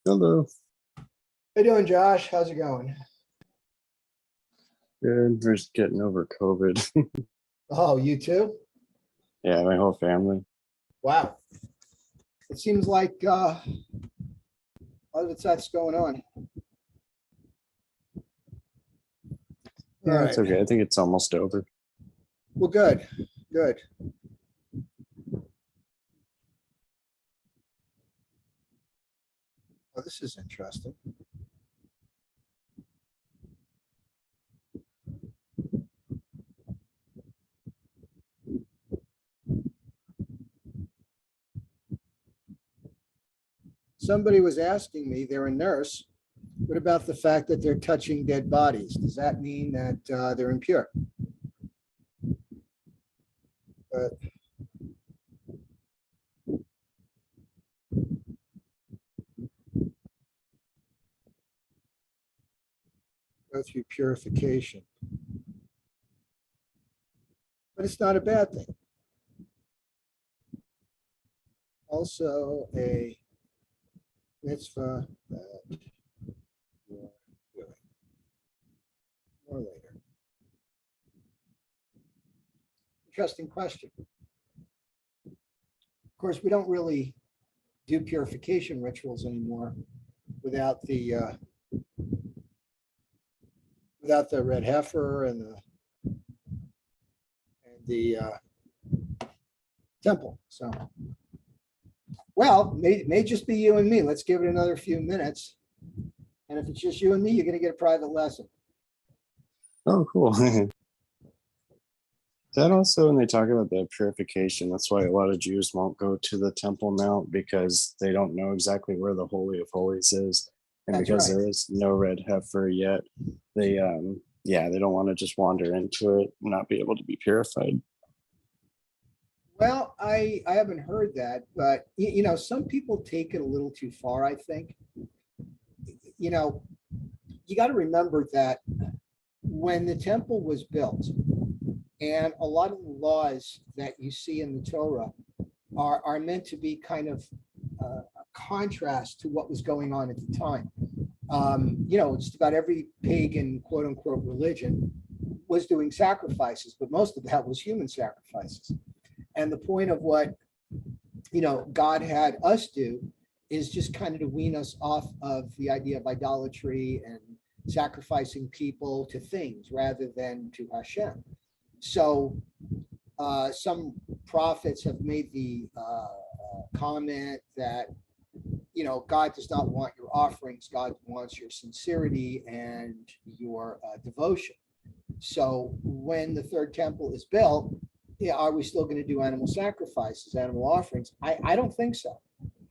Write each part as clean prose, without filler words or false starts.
Hello. How you doing, Josh? How's it going? Good. We're just getting over COVID. Oh, you too? Yeah, my whole family. Wow. It seems like a lot of that's going on. All Yeah, it's right. okay. I think it's almost over. Well, good. Good. Oh, this is interesting. Somebody was asking me, they're a nurse, what about the fact that they're touching dead bodies? Does that mean that they're impure? But go through purification. But it's not a bad thing. Also a mitzvah that you're doing. More later. Interesting question. Of course, we don't really do purification rituals anymore without the red heifer and the temple. So, well, may just be you and me. Let's give it another few minutes. And if it's just you and me, you're going to get a private lesson. Oh, cool. That also, when they talk about the purification, that's why a lot of Jews won't go to the Temple Mount because they don't know exactly where the Holy of Holies is. And That's because right. there is no red heifer yet, they don't want to just wander into it and not be able to be purified. Well, I haven't heard that, but you know, some people take it a little too far, I think. You know, you got to remember that when the temple was built, and a lot of the laws that you see in the Torah are meant to be kind of a contrast to what was going on at the time. You know, just about every pagan, quote unquote, religion was doing sacrifices, but most of that was human sacrifices. And the point of what, you know, God had us do is just kind of to wean us off of the idea of idolatry and sacrificing people to things rather than to Hashem. So some prophets have made the comment that, you know, God does not want your offerings. God wants your sincerity and your devotion. So when the third temple is built, yeah, are we still going to do animal sacrifices, animal offerings? I don't think so.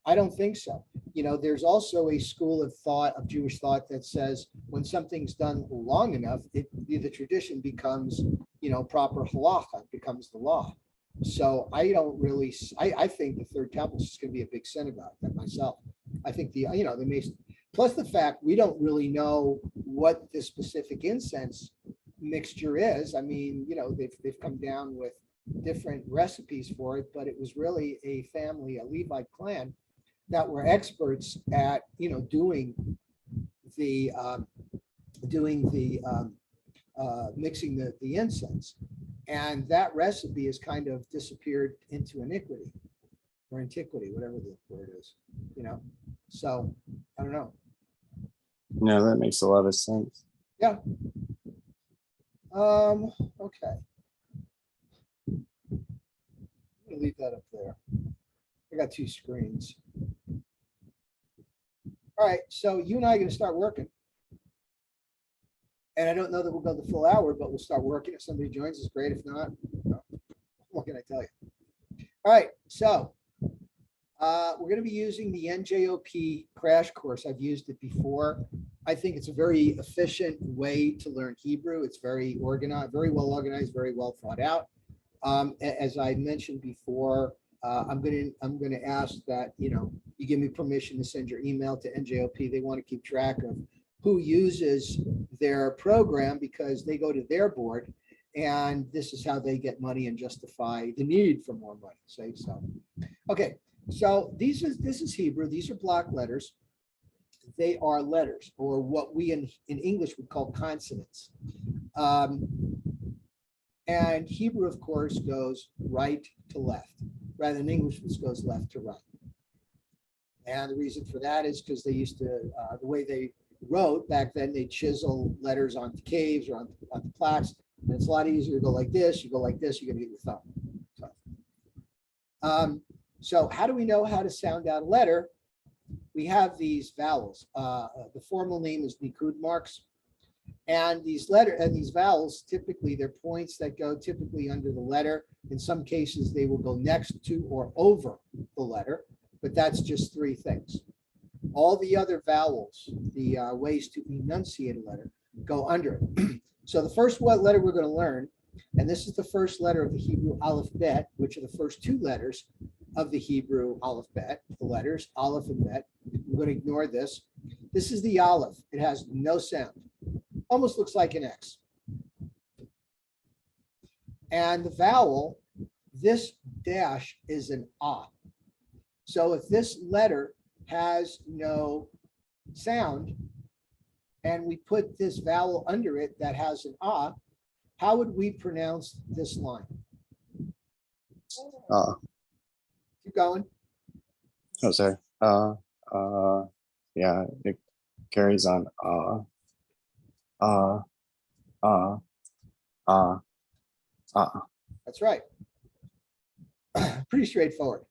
I don't think so. You know, there's also a school of thought, of Jewish thought, that says when something's done long enough, the tradition becomes, you know, proper halacha, becomes the law. So I don't really, I think the third temple is just going to be a big synagogue, that myself. I think the Mason, plus the fact we don't really know what the specific incense mixture is. I mean, you know, they've come down with different recipes for it, but it was really a family, a Levite clan, that were experts at, you know, doing the mixing the incense, and that recipe has kind of disappeared into iniquity or antiquity, whatever the word is, you know. So I don't know. No, that makes a lot of sense. Yeah. Okay. I'm gonna leave that up there. I got two screens. All right, so you and I are going to start working. And I don't know that we'll go the full hour, but we'll start working. If somebody joins us, great. If not, no. What can I tell you? All right, so we're going to be using the NJOP crash course. I've used it before. I think it's a very efficient way to learn Hebrew. It's very organized, very well organized, very well thought out. As I mentioned before, I'm going to ask that, you know, you give me permission to send your email to NJOP. They want to keep track of who uses their program because they go to their board, and this is how they get money and justify the need for more money. Say so. Okay, so this is Hebrew. These are block letters. they are letters, or what we in English would call consonants. And Hebrew, of course, goes right to left, rather than English, which goes left to right. And the reason for that is because they used to, the way they wrote back then, they chisel letters onto caves or onto plaques. And it's a lot easier to go like this. You go like this, you're going to get your thumb. So how do we know how to sound out a letter? We have these vowels. The formal name is Nikud marks. And these vowels, typically they're points that go typically under the letter. In some cases, they will go next to or over the letter, but that's just three things. All the other vowels, the ways to enunciate a letter, go under it. So the first letter we're going to learn, and this is the first letter of the Hebrew Aleph Bet, which are the first two letters of the Hebrew Aleph Bet, the letters Aleph and Bet. I'm going to ignore this. This is the Aleph. It has no sound. Almost looks like an X. And the vowel, this dash is an ah. So if this letter has no sound and we put this vowel under it that has an ah, how would we pronounce this line? Keep going. Oh, sorry. Yeah, it carries on. That's right. Pretty straightforward.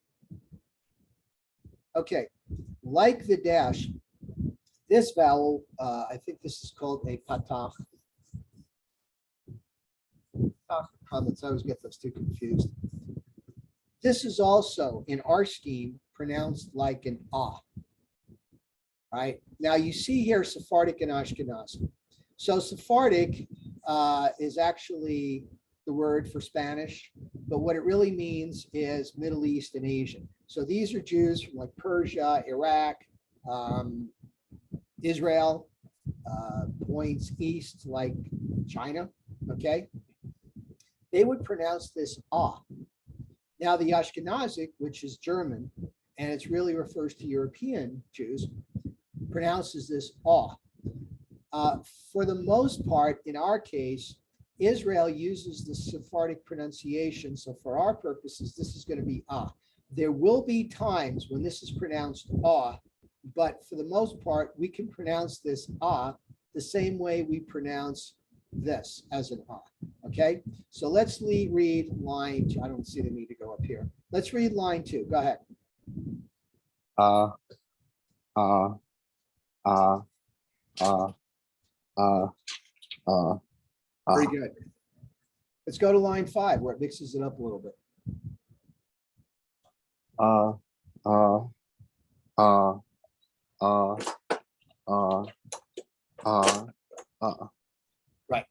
Okay, like the dash, this vowel, I think this is called a patach. Comments, I always get those two confused. This is also, in our scheme, pronounced like an ah. Right? Now you see here Sephardic and Ashkenazi. So Sephardic is actually the word for Spanish, but what it really means is Middle East and Asian. So these are Jews from like Persia, Iraq, Israel, points east like China, okay? They would pronounce this ah. Now the Ashkenazic, which is German, and it really refers to European Jews, pronounces this ah. For the most part, in our case, Israel uses the Sephardic pronunciation. So for our purposes, this is going to be ah. There will be times when this is pronounced ah, but for the most part, we can pronounce this ah the same way we pronounce this as an ah. Okay, so let's read line 2. I don't see the need to go up here. Let's read line 2. Go ahead. Very good. Let's go to line 5 where it mixes it up a little bit. Right.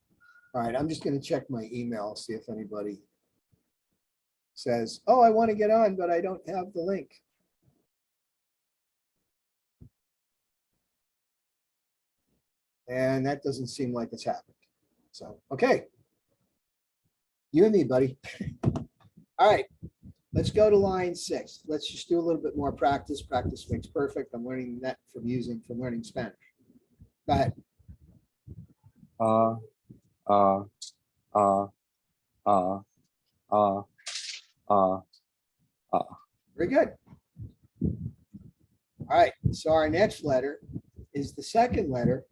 All right. I'm just going to check my email, see if anybody says, oh, I want to get on, but I don't have the link. And that doesn't seem like it's happened. So, okay. You and me, buddy. All right. Let's go to line 6. Let's just do a little bit more practice. Practice makes perfect. I'm learning that from learning Spanish. Go ahead. Very good. All right. So our next letter is the second letter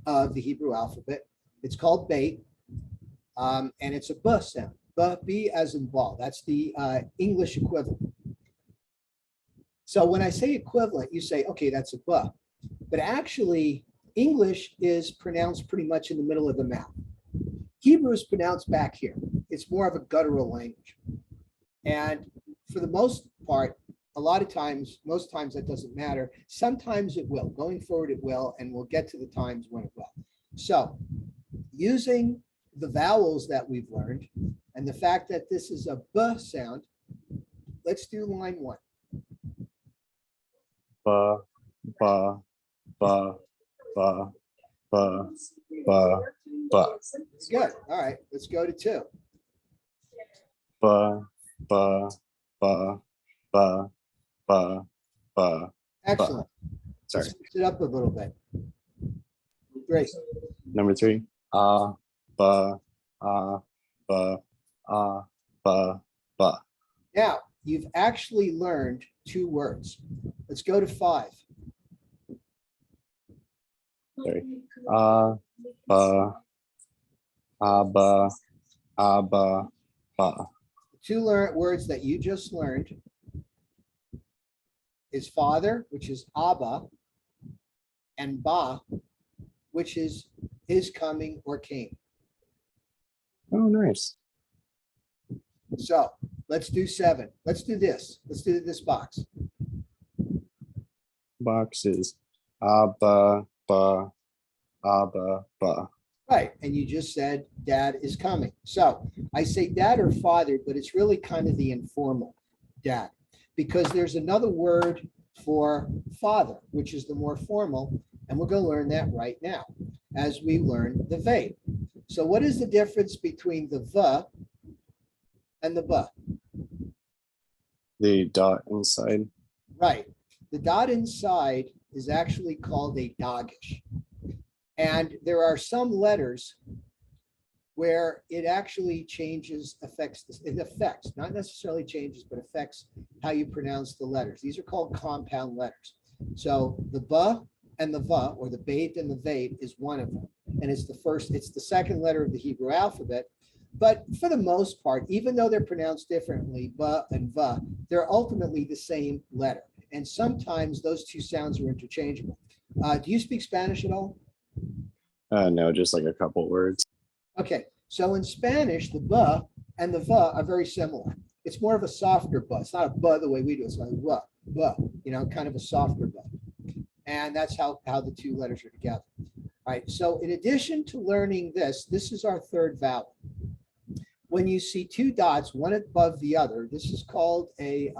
of the Hebrew alphabet. It's called Beit, and it's a B sound. B as in ball. That's the English equivalent. So when I say equivalent, you say, okay, that's a B. But actually, English is pronounced pretty much in the middle of the mouth. Hebrew is pronounced back here. It's more of a guttural language. And for the most part, a lot of times, most times that doesn't matter. Sometimes it will. Going forward, it will, and we'll get to the times when it will. So using the vowels that we've learned and the fact that this is a B sound, let's do line 1. Ba, ba, ba, ba, ba, ba, ba. Good. All right. Let's go to 2. Ba, ba, ba, ba, ba, ba. Excellent. Sorry. Let's mix it up a little bit. Great. Number 3. Ba, ba, ba. Now, you've actually learned 2 words. Let's go to 5. Sorry. Ba, ba, ba. 2 words that you just learned is father, which is Abba, and Ba, which is coming or came. Oh, nice. So let's do 7. Let's do this. Let's do this box. Boxes. Ba, ba, ba. Right. And you just said dad is coming. So I say dad or father, but it's really kind of the informal dad, because there's another word for father, which is the more formal. And we're going to learn that right now as we learn the vape. So what is the difference between the the and the ba? The dot inside. Right. The dot inside is actually called a dagesh. And there are some letters where it actually affects, not necessarily changes, but affects how you pronounce the letters. These are called compound letters. So the ba and the va, or the bait and the vate, is one of them. And it's the second letter of the Hebrew alphabet. But for the most part, even though they're pronounced differently, ba and va, they're ultimately the same letter. And sometimes those 2 sounds are interchangeable. Do you speak Spanish at all? No, just like a couple words. Okay, so in Spanish, the ba and the va are very similar. It's more of a softer ba. It's not a ba the way we do it. It's like ba, kind of a softer ba. And that's how the 2 letters are together. All right, so in addition to learning this is our 3rd vowel. When you see 2 dots, one above the other, this is called a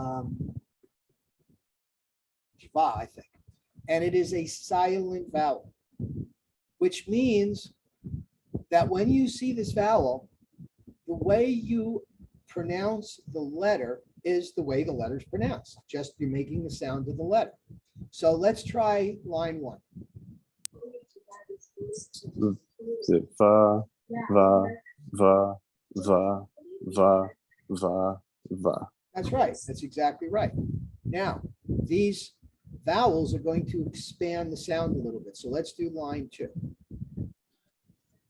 shva, I think. And it is a silent vowel, which means that when you see this vowel, the way you pronounce the letter is the way the letter is pronounced. Just you're making the sound of the letter. So let's try line 1. Va, va, va, va. That's right. That's exactly right. Now, these vowels are going to expand the sound a little bit. So let's do line 2.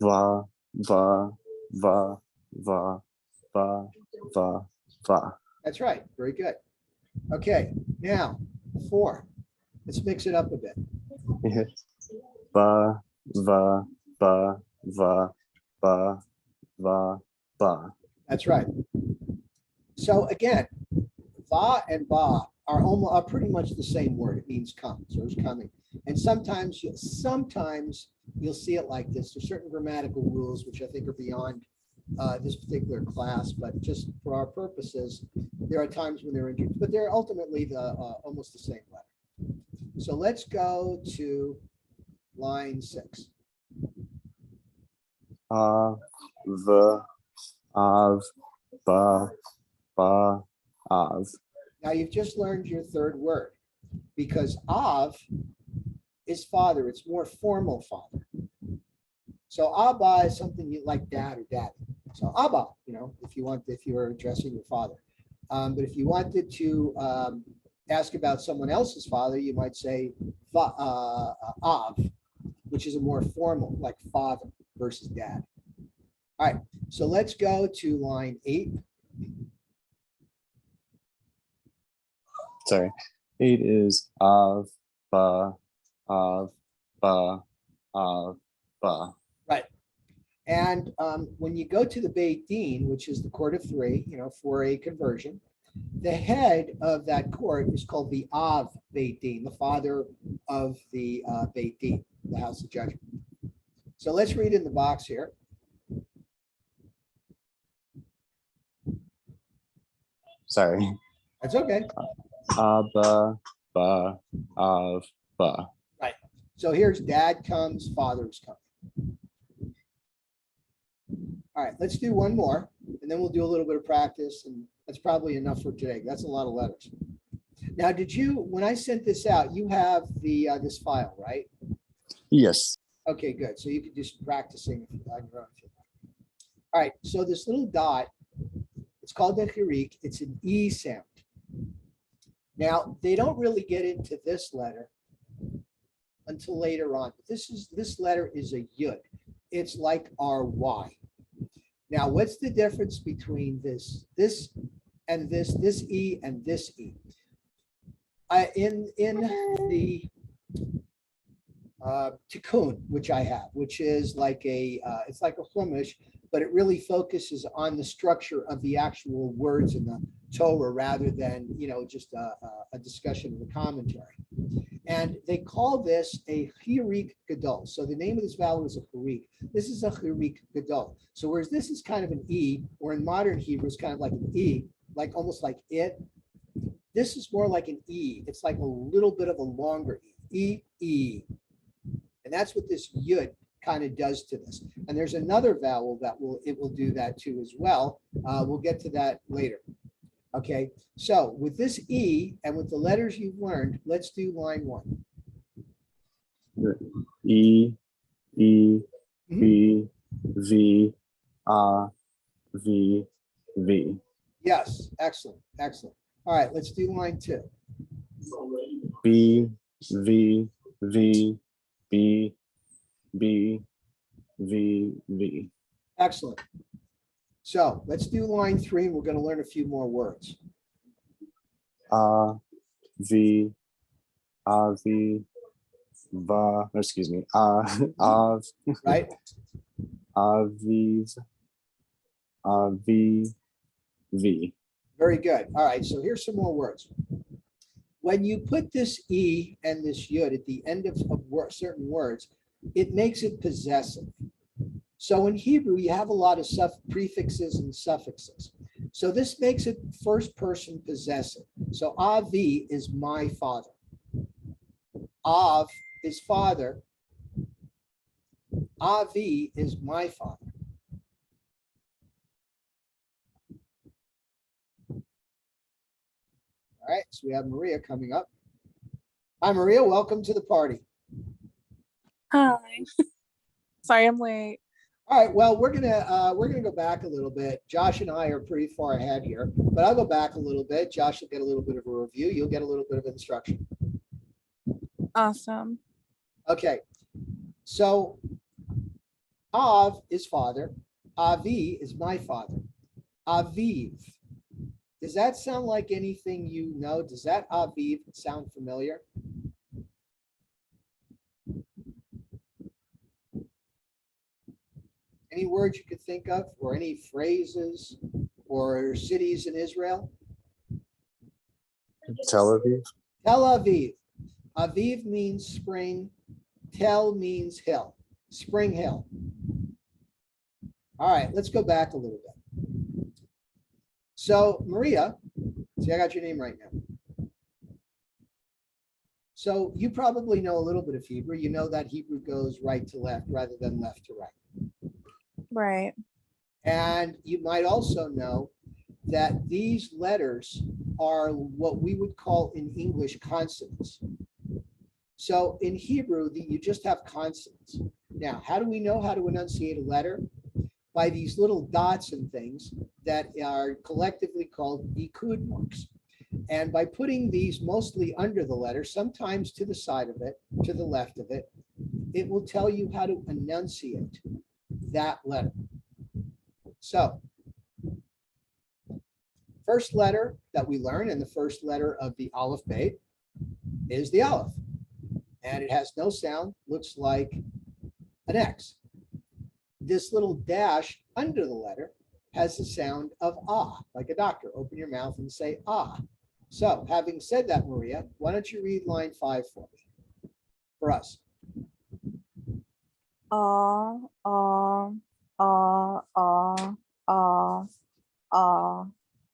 Va, va, va, va. That's right. Very good. Okay. Now, 4. Let's mix it up a bit. Ba, va, ba. That's right. So again, va and ba are pretty much the same word. It means come, so it's coming. And sometimes you'll see it like this. There's certain grammatical rules which I think are beyond this particular class, but just for our purposes, there are times when they're injured, but they're ultimately almost the same letter. So let's go to line 6. Av, ba, av. Now you've just learned your 3rd word, because av is father. It's more formal father. So Abba is something you like dad or daddy. So Abba, if you were addressing your father. But if you wanted to ask about someone else's father, you might say Av, which is a more formal, like father versus dad. All right, so let's go to line 8. Sorry. 8 is av, ba, ba. Right. And when you go to the Beit Din, which is the court of 3, for a conversion, the head of that court is called the Av Beit Din, the father of the Beit Din, the house of judgment. So let's read in the box here. Sorry. That's okay. Abba, ba, av, ba. Right. So here's dad comes, father's coming. All right, let's do one more, and then we'll do a little bit of practice, and that's probably enough for today. That's a lot of letters. Now, did you, when I sent this out, you have the this file, right? Yes. Okay, good. So you could do some practicing on your own. All right, so this little dot, it's called the Hirik. It's an E sound. Now, they don't really get into this letter until later on. But this letter is a Yud. It's like our Y. Now, what's the difference between this and this E and this E? In the tikkun, which I have, which is like it's like a chumash, but it really focuses on the structure of the actual words in the Torah rather than, just a discussion of the commentary. And they call this a Hirik Gadol. So the name of this vowel is a Hirik. This is a Hirik Gadol. So whereas this is kind of an E, or in modern Hebrew, it's kind of like an E, like almost like it. This is more like an E. It's like a little bit of a longer E, E. And that's what this Yud kind of does to this. And there's another vowel that will do that too as well. We'll get to that later. Okay, so with this E and with the letters you've learned, let's do line 1. E, E, B, V, A, V, V. Yes, excellent, excellent. All right, let's do line 2. B, V, V, B, B, V, V. Excellent. So let's do line 3, and we're going to learn a few more words. A, V, A, V, Va, excuse me, Av, Right? Aviv, Avi, V. Very good. All right, so here's some more words. When you put this E and this Yud at the end of certain words, it makes it possessive. So in Hebrew, you have a lot of prefixes and suffixes. So this makes it first person possessive. So Avi is my father. Av is father. Avi is my father. All right, so we have Maria coming up. Hi, Maria. Welcome to the party. Hi. Sorry, I'm late. All right, well, we're gonna go back a little bit. Josh and I are pretty far ahead here, but I'll go back a little bit. Josh will get a little bit of a review. You'll get a little bit of instruction. Awesome. Okay, so Av is father. Avi is my father. Aviv. Does that sound like anything you know? Does that Aviv sound familiar? Any words you could think of, or any phrases or cities in Israel? Tel Aviv. Tel Aviv. Aviv means spring. Tel means hill. Spring Hill. All right, let's go back a little bit. So Maria, see, I got your name right now. So you probably know a little bit of Hebrew. You know that Hebrew goes right to left rather than left to right. Right. And you might also know that these letters are what we would call in English consonants. So in Hebrew, you just have consonants. Now, how do we know how to enunciate a letter? By these little dots and things that are collectively called ikud marks. And by putting these mostly under the letter, sometimes to the side of it, to the left of it, it will tell you how to enunciate that letter. So, first letter that we learn, and the first letter of the Aleph Beit, is the Aleph. And it has no sound, looks like an X. This little dash under the letter has the sound of ah, like a doctor. Open your mouth and say ah. So, having said that, Maria, why don't you read line 5 for me, for us? Ah, ah, ah, ah, ah, ah,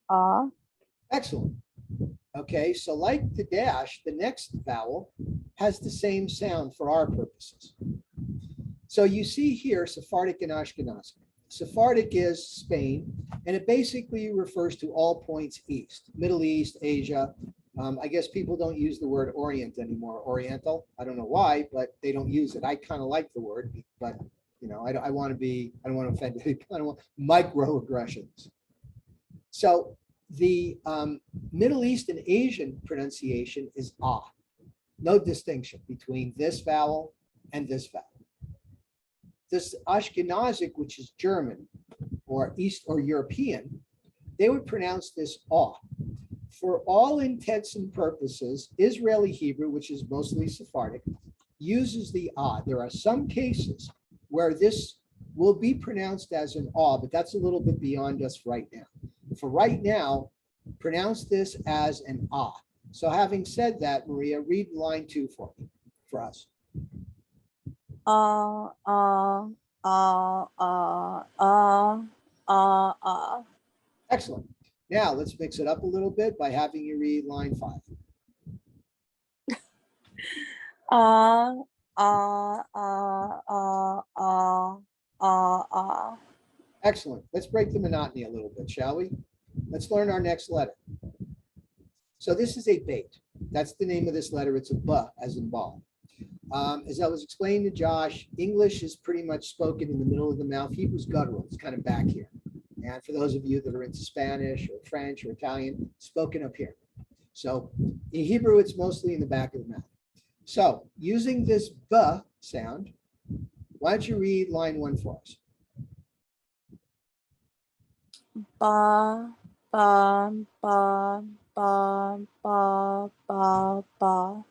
ah. Excellent. Okay, so like the dash, the next vowel has the same sound for our purposes. So you see here Sephardic and Ashkenazi. Sephardic is Spain, and it basically refers to all points east, Middle East, Asia, I guess people don't use the word orient anymore, oriental. I don't know why, but they don't use it. I kind of like the word, but I don't want to offend. I don't want microaggressions. So the Middle East and Asian pronunciation is ah. No distinction between this vowel and this vowel. This Ashkenazic, which is German or East or European, they would pronounce this ah. For all intents and purposes, Israeli Hebrew, which is mostly Sephardic, uses the ah. There are some cases where this will be pronounced as an ah, but that's a little bit beyond us right now. For right now, pronounce this as an ah. So having said that, Maria, read line 2 for me, for us. Excellent. Now let's mix it up a little bit by having you read line 5. Excellent. Let's break the monotony a little bit, shall we? Let's learn our next letter. So this is a bait. That's the name of this letter. It's a B, as in ball. As I was explaining to Josh, English is pretty much spoken in the middle of the mouth. Hebrew's guttural. It's kind of back here. And for those of you that are into Spanish or French or Italian, spoken up here. So in Hebrew, it's mostly in the back of the mouth. So using this B sound, why don't you read line 1 for us? Ba, ba, ba, ba, ba, ba, ba.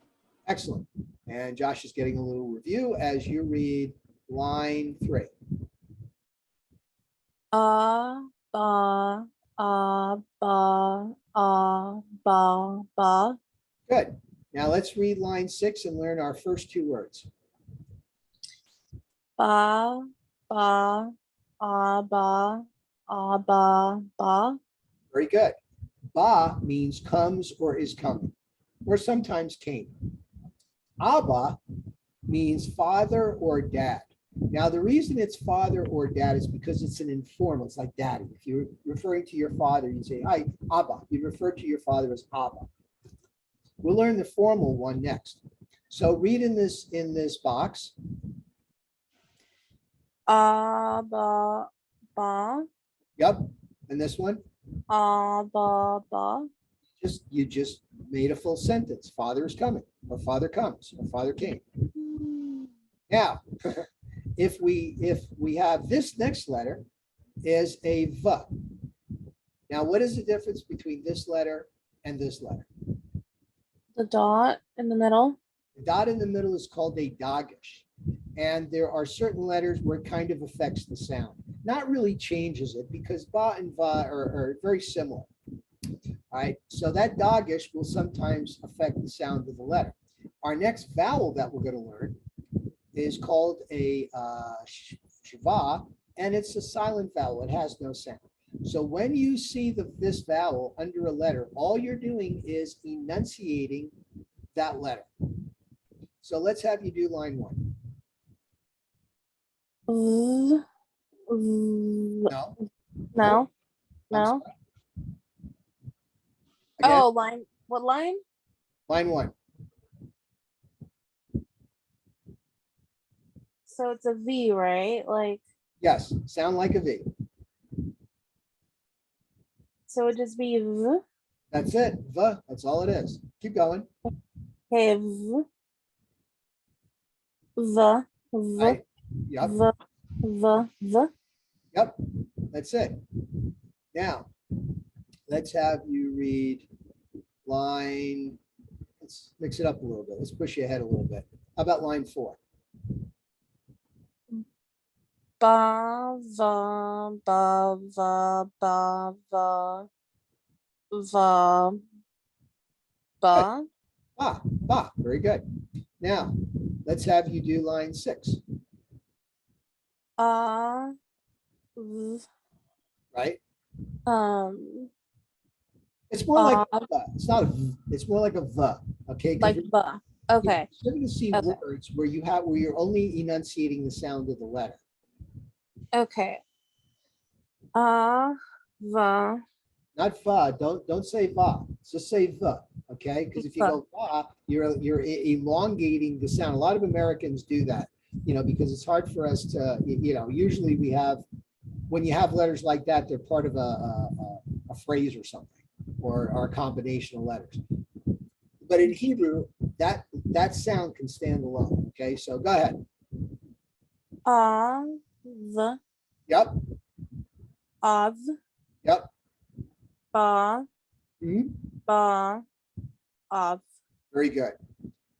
Excellent. And Josh is getting a little review as you read line 3. Ba, ba, ba, ba. Good. Now let's read line 6 and learn our first 2 words. Ba, ba, ba, ba. Very good. Ba means comes or is coming, or sometimes came. Abba means father or dad. Now, the reason it's father or dad is because it's an informal. It's like daddy. If you're referring to your father, you say, hi, Abba. You refer to your father as Abba. We'll learn the formal one next. So read in this box. Ba, ba. Yep. And this one? Ba. You just made a full sentence. Father is coming, or father comes, or father came. Now, if we have this next letter is a V. Now, what is the difference between this letter and this letter? The dot in the middle. The dot in the middle is called a dagesh. And there are certain letters where it kind of affects the sound. Not really changes it because ba and va are very similar. All right, so that dagesh will sometimes affect the sound of the letter. Our next vowel that we're going to learn is called a shva, and it's a silent vowel. It has no sound. So when you see this vowel under a letter, all you're doing is enunciating that letter. So let's have you do line 1. No. No. I'm No. sorry. Again, Oh, line. What line? line 1. So it's a V, right? Like, Yes, sound like a V. so it just be V. That's it. V. That's all it is. Keep going. Okay, V. V. V. Right. Yep. V. V. V. Yep. That's it. Now, let's have you read line. Let's mix it up a little bit. Let's push you ahead a little bit. How about line 4? Ba, va, ba, va, ba, va, va, ba. Ah, ba. Very good. Now, let's have you do line 6. V. Right? It's more like a V. It's not a V. It's more like a V. Okay. Like ba. Okay. You're going to see Okay. words where you're only enunciating the sound of the letter. Okay. Va. Not va. Don't say va. Just say va. okay? Because if you go va, you're elongating the sound. A lot of Americans do that, because it's hard for us to, usually we have, when you have letters like that, they're part of a phrase or something, or a combination of letters. But in Hebrew, that sound can stand alone, okay? So go ahead. Av. Yep, Av. yep. Ba. Mhm. Ba. Av. Very good.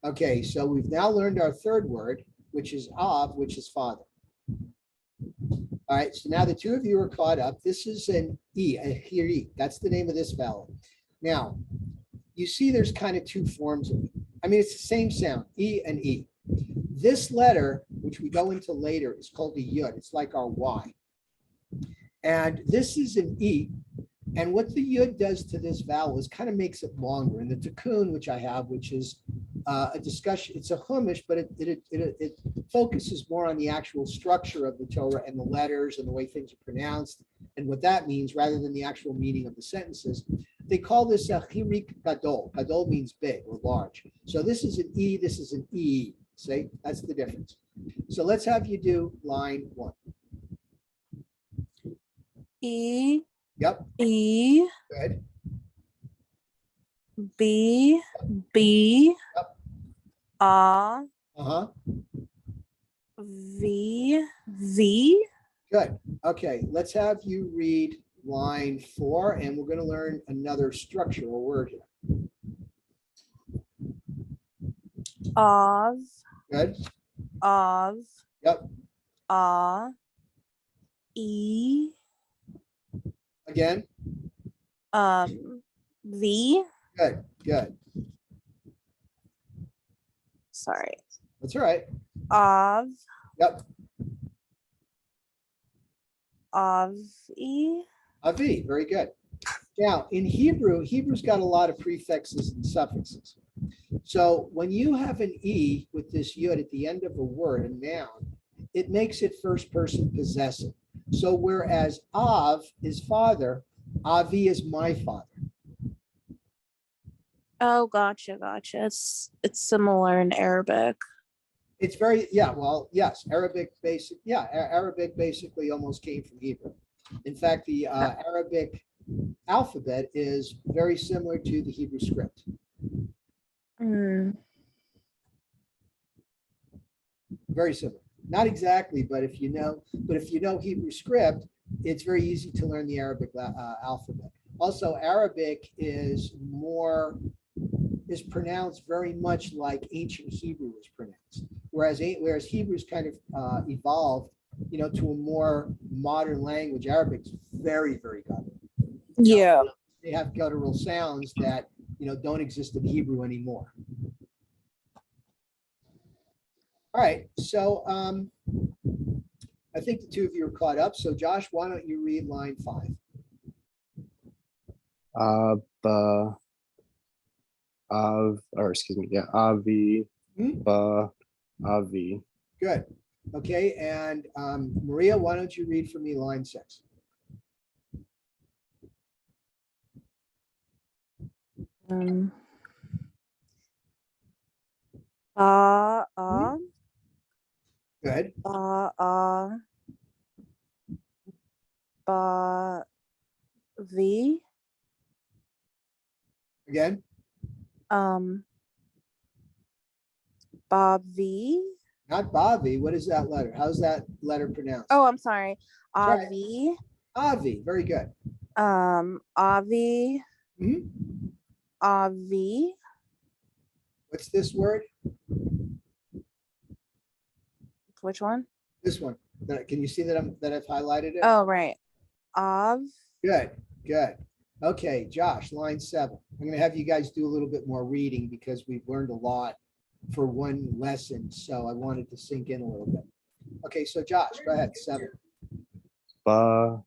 Okay, so we've now learned our third word, which is Av, which is father. All right, so now the two of you are caught up. This is an E, a hiri. That's the name of this vowel. Now, you see there's kind of two forms of it. I mean, it's the same sound, E and E. This letter, which we go into later, is called a yud. It's like our Y. And this is an E. And what the yud does to this vowel is kind of makes it longer. And the tikkun, which I have, which is a discussion, it's a chumash, but it focuses more on the actual structure of the Torah and the letters and the way things are pronounced and what that means rather than the actual meaning of the sentences. They call this a chirik gadol. Gadol means big or large. So this is an E, this is an E. See, that's the difference. So let's have you do line 1. E. Yep, E. good. B. B. Yep. A. Uh-huh. V. V. Good. Okay, let's have you read line 4, and we're going to learn another structural word here. Av. Good. Av. Yep. A. E. Again. V. Good. Good. Sorry. That's all right. Av. Yep. Avi. Avi. Very good. Now, in Hebrew, Hebrew's got a lot of prefixes and suffixes. So when you have an E with this yud at the end of a word, a noun, it makes it first person possessive. So whereas Av is father, Avi is my father. Oh, gotcha. It's similar in Arabic. It's very, well, yes, Arabic basically almost came from Hebrew. In fact, the Arabic alphabet is very similar to the Hebrew script. Very similar. Not exactly, but if you know Hebrew script, it's very easy to learn the Arabic alphabet. Also, Arabic is pronounced very much like ancient Hebrew was pronounced, whereas Hebrew's kind of evolved, to a more modern language. Arabic's very, very guttural. Yeah. They have guttural sounds that don't exist in Hebrew anymore. All right, so I think the two of you are caught up. So Josh, why don't you read line 5? Avi, ba, avi. Good. Okay, and Maria, why don't you read for me line 6? Good. Ba. V. Again. Bavi. Not Bavi. What is that letter? How's that letter pronounced? Oh, I'm sorry. Right. Avi. Avi. Very good. Avi. Mhm. Avi. What's this word? Which one? This one. Can you see that I've highlighted it? Oh, right. Av. Good. Good. Okay, Josh, line 7. I'm going to have you guys do a little bit more reading because we've learned a lot for one lesson. So I wanted to sink in a little bit. Okay, so Josh, go ahead. 7. Ba,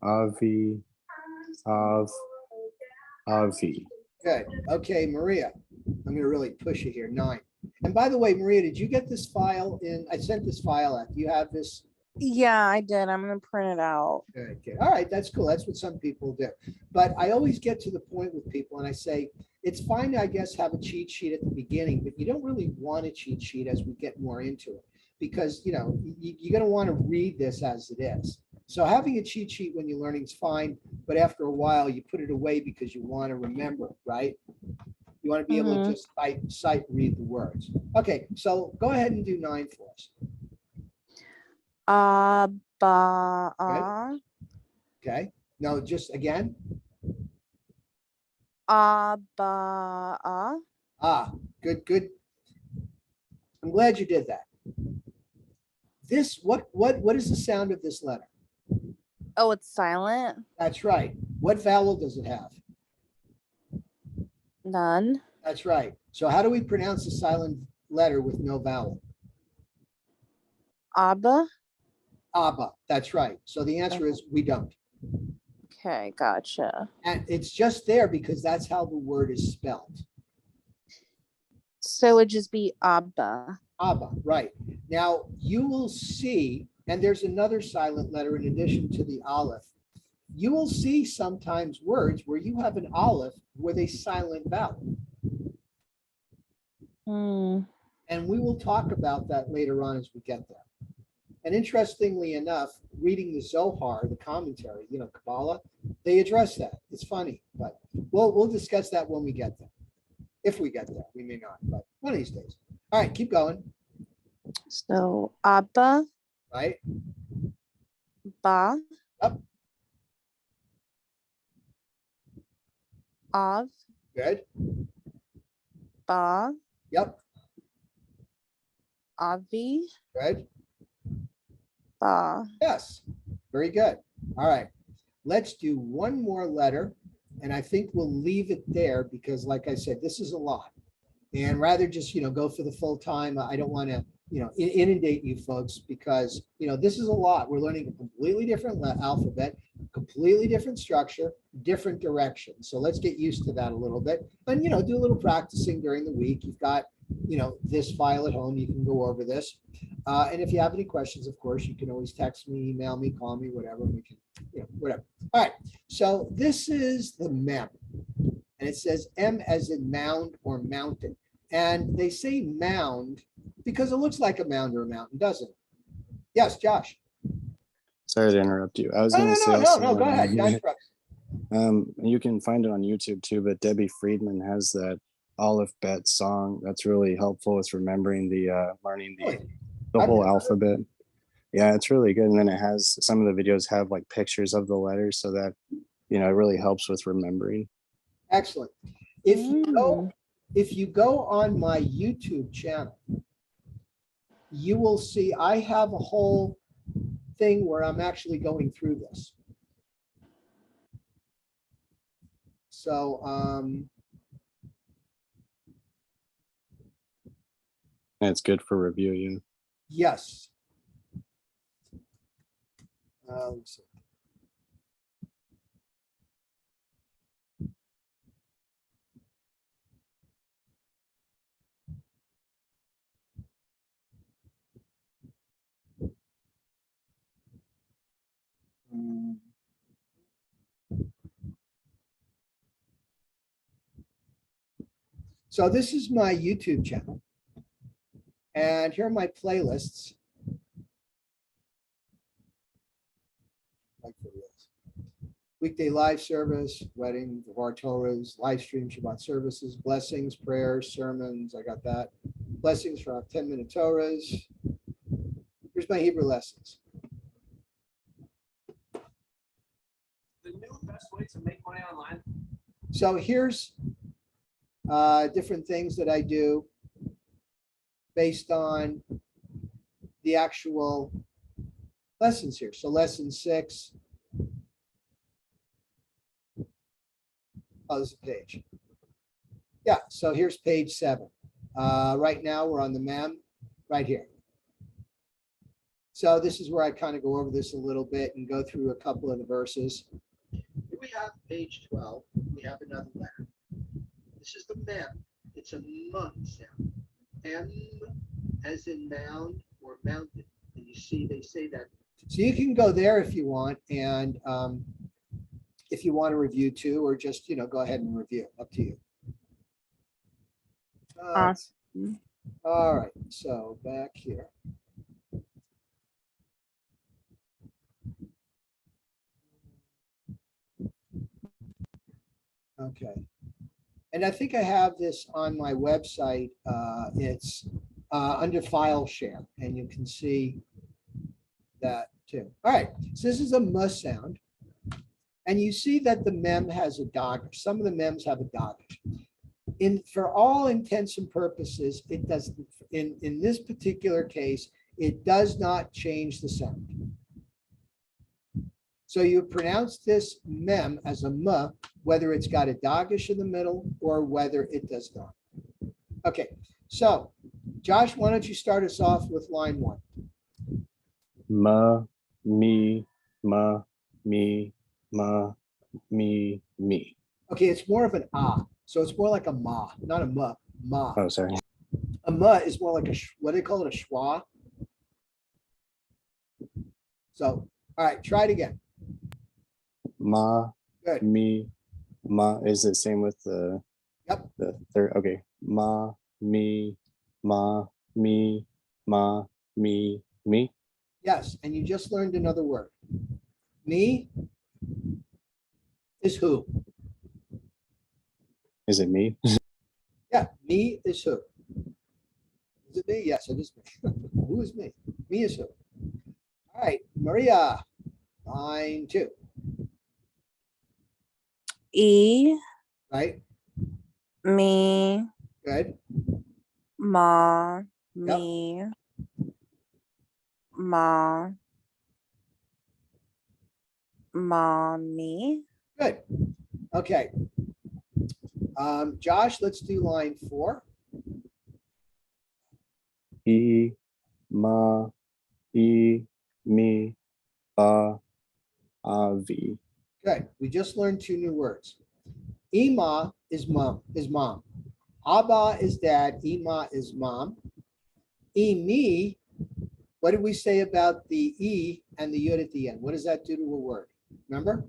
avi, av, avi. Good. Okay, Maria, I'm going to really push you here. 9. And by the way, Maria, did you get this file in? I sent this file out. Do you have this? Yeah, I did. I'm gonna print it out. Okay. All right, that's cool. That's what some people do. But I always get to the point with people and I say, it's fine to, I guess, have a cheat sheet at the beginning, but you don't really want a cheat sheet as we get more into it, because, you know, you're going to want to read this as it is. So having a cheat sheet when you're learning is fine, but after a while you put it away because you want to remember, right? You want to be able to just sight read the words. Okay, so go ahead and do 9 for us. Ba. Okay, no, just again. Ba. Ah, good, good. I'm glad you did that. This, what is the sound of this letter? Oh, it's silent. That's right. What vowel does it have? None. That's right. So how do we pronounce a silent letter with no vowel? Abba. Abba. That's right. So the answer is we don't. Okay, gotcha. And it's just there because that's how the word is spelled. So it would just be Abba. Abba, right. Now you will see, and there's another silent letter in addition to the Aleph. You will see sometimes words where you have an Aleph with a silent vowel. And we will talk about that later on as we get there. And interestingly enough, reading the Zohar, the commentary, you know, Kabbalah, they address that. It's funny, but we'll discuss that when we get there. If we get there, we may not, but one of these days. All right, keep going. So Abba. Right? Ba. Up. Av. Good. Ba. Yep. Avi. Good. Ba. Yes. Very good. All right. Let's do one more letter. And I think we'll leave it there because, like I said, this is a lot. And rather just, you know, go for the full time. I don't want to, you know, inundate you folks because, you know, this is a lot. We're learning a completely different alphabet, completely different structure, different direction. So let's get used to that a little bit. And, you know, do a little practicing during the week. You've got, you know, this file at home. You can go over this. And if you have any questions, of course, you can always text me, email me, call me, whatever. We can, you know, whatever. All right. So this is the mem. And it says M as in mound or mountain. And they say mound because it looks like a mound or a mountain, doesn't it? Yes, Josh. Sorry to interrupt you. I was No, going to say no, go ahead. you can find it on YouTube too, but Debbie Friedman has that Aleph Bet song that's really helpful with remembering the learning the whole alphabet. Yeah, it's really good. And then it has some of the videos have like pictures of the letters so that, you know, it really helps with remembering. Excellent. If you go on my YouTube channel, you will see I have a whole thing where I'm actually going through this. So And it's good for review, yeah. yes. Let's see. So this is my YouTube channel. And here are my playlists. Like for reals. Weekday live service, wedding, Devar Torahs, live stream Shabbat services, blessings, prayers, sermons. I got that. Blessings for 10-minute Torahs. Here's my Hebrew lessons. The new best way to make money online. So here's different things that I do based on the actual lessons here. So lesson 6. Oh, this is a page. Yeah, so here's page 7. Right now we're on the mem right here. So this is where I kind of go over this a little bit and go through a couple of the verses. Here we have page 12. We have another letter. This is the mem. It's a mun sound. M as in mound or mountain. And you see they say that. So you can go there if you want, and if you want to review too, or just, you know, go ahead and review. Up to you. Awesome. All right, so back here. Okay. And I think I have this on my website. It's under file share, and you can see that too. All right, so this is a M sound. And you see that the mem has a dogged. Some of the mems have a dogged. For all intents and purposes, it does, in this particular case, it does not change the sound. So you pronounce this mem as a m, whether it's got a doggish in the middle or whether it does not. Okay, so Josh, why don't you start us off with line 1? Ma, me, ma, me, ma, me, me. Okay, it's more of an ah, so it's more like a ma, not a ma. Ma. Oh, sorry. A ma is more like a what do they call it? A schwa. So, all right, try it again. Ma, Good. me, ma. Is it same with the? Yep. The third. Okay. Ma, me, ma, me, ma, me, me. Yes, and you just learned another word. Me is who? Is it me? Yeah, me is who? Is it me? Yes, it is me. Who is me? Me is who? All right, Maria, line 2. E, Right? me, Good. ma, me, ma, mommy. Good. Okay. Josh, let's do line 4. E, ma, e, me, ba, v. Good. We just learned 2 new words. Ima is mom. Abba is dad. Ima is mom. Me. What did we say about the E and the yud at the end? What does that do to a word? Remember?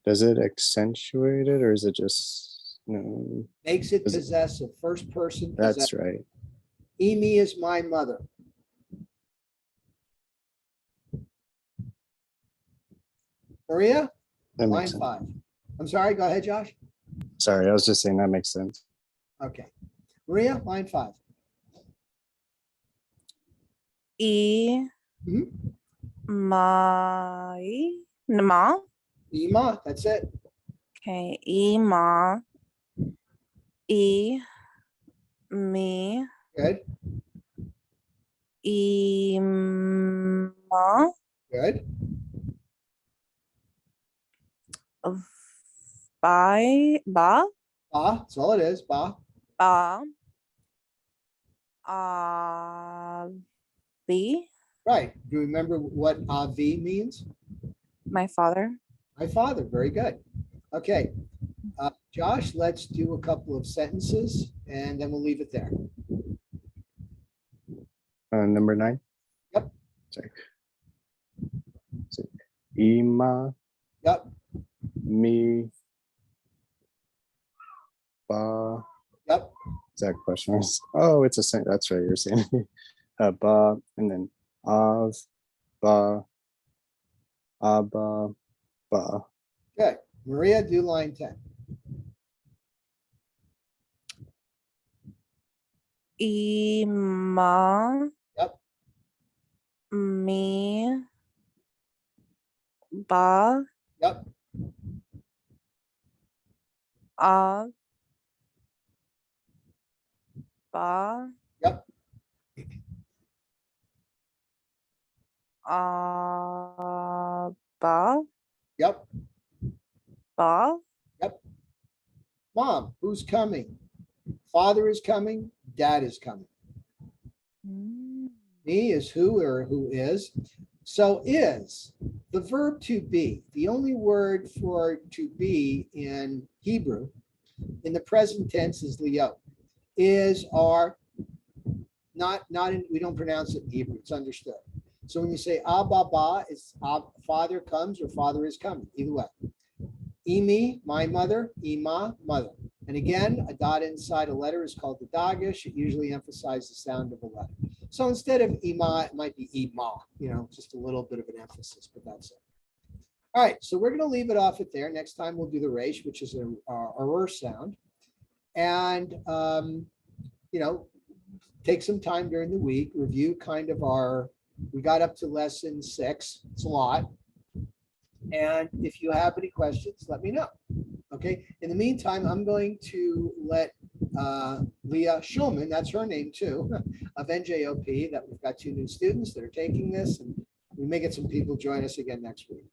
Does it accentuate it, or is it just no? Makes it Is it- possessive. First person That's possessive. right. Me is my mother. Maria, That line makes sense. 5. I'm sorry. Go ahead, Josh. Sorry, I was just saying that makes sense. Okay. Maria, line 5. E, Mhm. my, ma. Ima, that's it. Okay, E, ma. E, me. Good. E, ma. Good. Ba, Ba, that's all it is. Ba. ba. V, Right. Do you remember what avi means? my father. My father. Very good. Okay. Josh, let's do a couple of sentences and then we'll leave it there. Number 9. Yep. Sorry. So, Ima, Yep. me, ba. Yep. Is that question? Oh, it's a sentence. That's right. You're saying ba, and then av, ba, abba, ba. Good. Maria, do line 10. E, ma. Yep. Me, ba. Yep. Ba. Yep. Ba. Yep. Ba. Yep. Mom, who's coming? Father is coming. Dad is coming. Me is who or who is. So is the verb to be, the only word for to be in Hebrew in the present tense is leo. Is are not in, we don't pronounce it in Hebrew, it's understood. So when you say abba ba, it's father comes or father is coming, either way. Imi, my mother, ima, mother. And again, a dot inside a letter is called the dagesh. It usually emphasizes the sound of a letter. So instead of ima, it might be ima, just a little bit of an emphasis, but that's it. All right, so we're going to leave it off at there. Next time we'll do the resh, which is a r sound. And, take some time during the week, review kind of we got up to lesson 6. It's a lot. And if you have any questions, let me know. Okay. In the meantime, I'm going to let Leah Schulman, that's her name too, of NJOP, that we've got 2 new students that are taking this, and we may get some people join us again next week.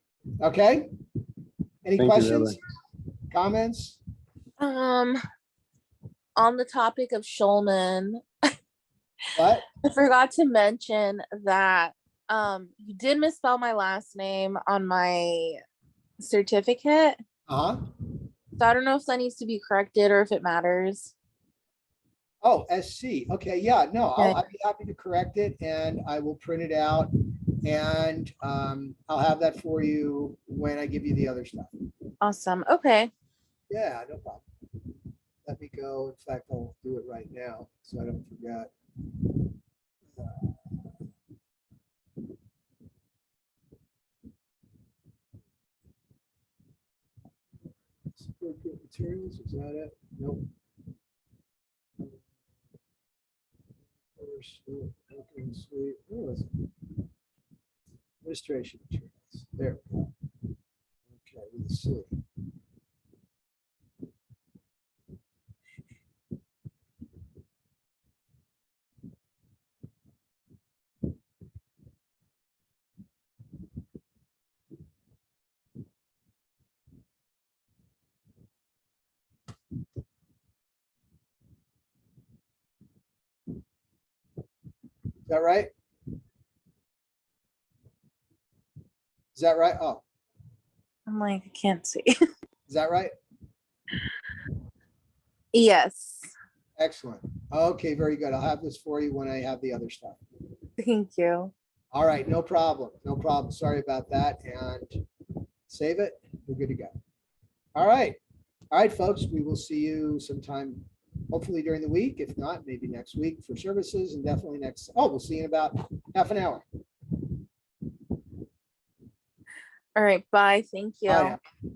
Okay. Any Thank you, questions, comments? On the topic of Schulman, What? I forgot to mention that you did misspell my last name on my certificate. Uh-huh. So I don't know if that needs to be corrected or if it matters. Oh, SC. Okay. Yeah, no, Okay. I'd be happy to correct it, and I will print it out, and I'll have that for you when I give you the other stuff. Awesome. Okay. Yeah, no problem. Let me go. In fact, I'll do it right now so I don't forget. Appropriate materials, is that it? Nope. Suite. Where was it? Illustration materials. There we go. Okay, with a C. Is that right? Is that right? Oh, I'm like, I can't see. is that right? Yes. Excellent. Okay, very good. I'll have this for you when I have the other stuff. Thank you. All right, no problem. No problem. Sorry about that. And save it. We're good to go. All right. All right, folks. We will see you sometime, hopefully during the week. If not, maybe next week for services, and definitely next. Oh, we'll see you in about half an hour. All right. Bye. Thank you. Bye now.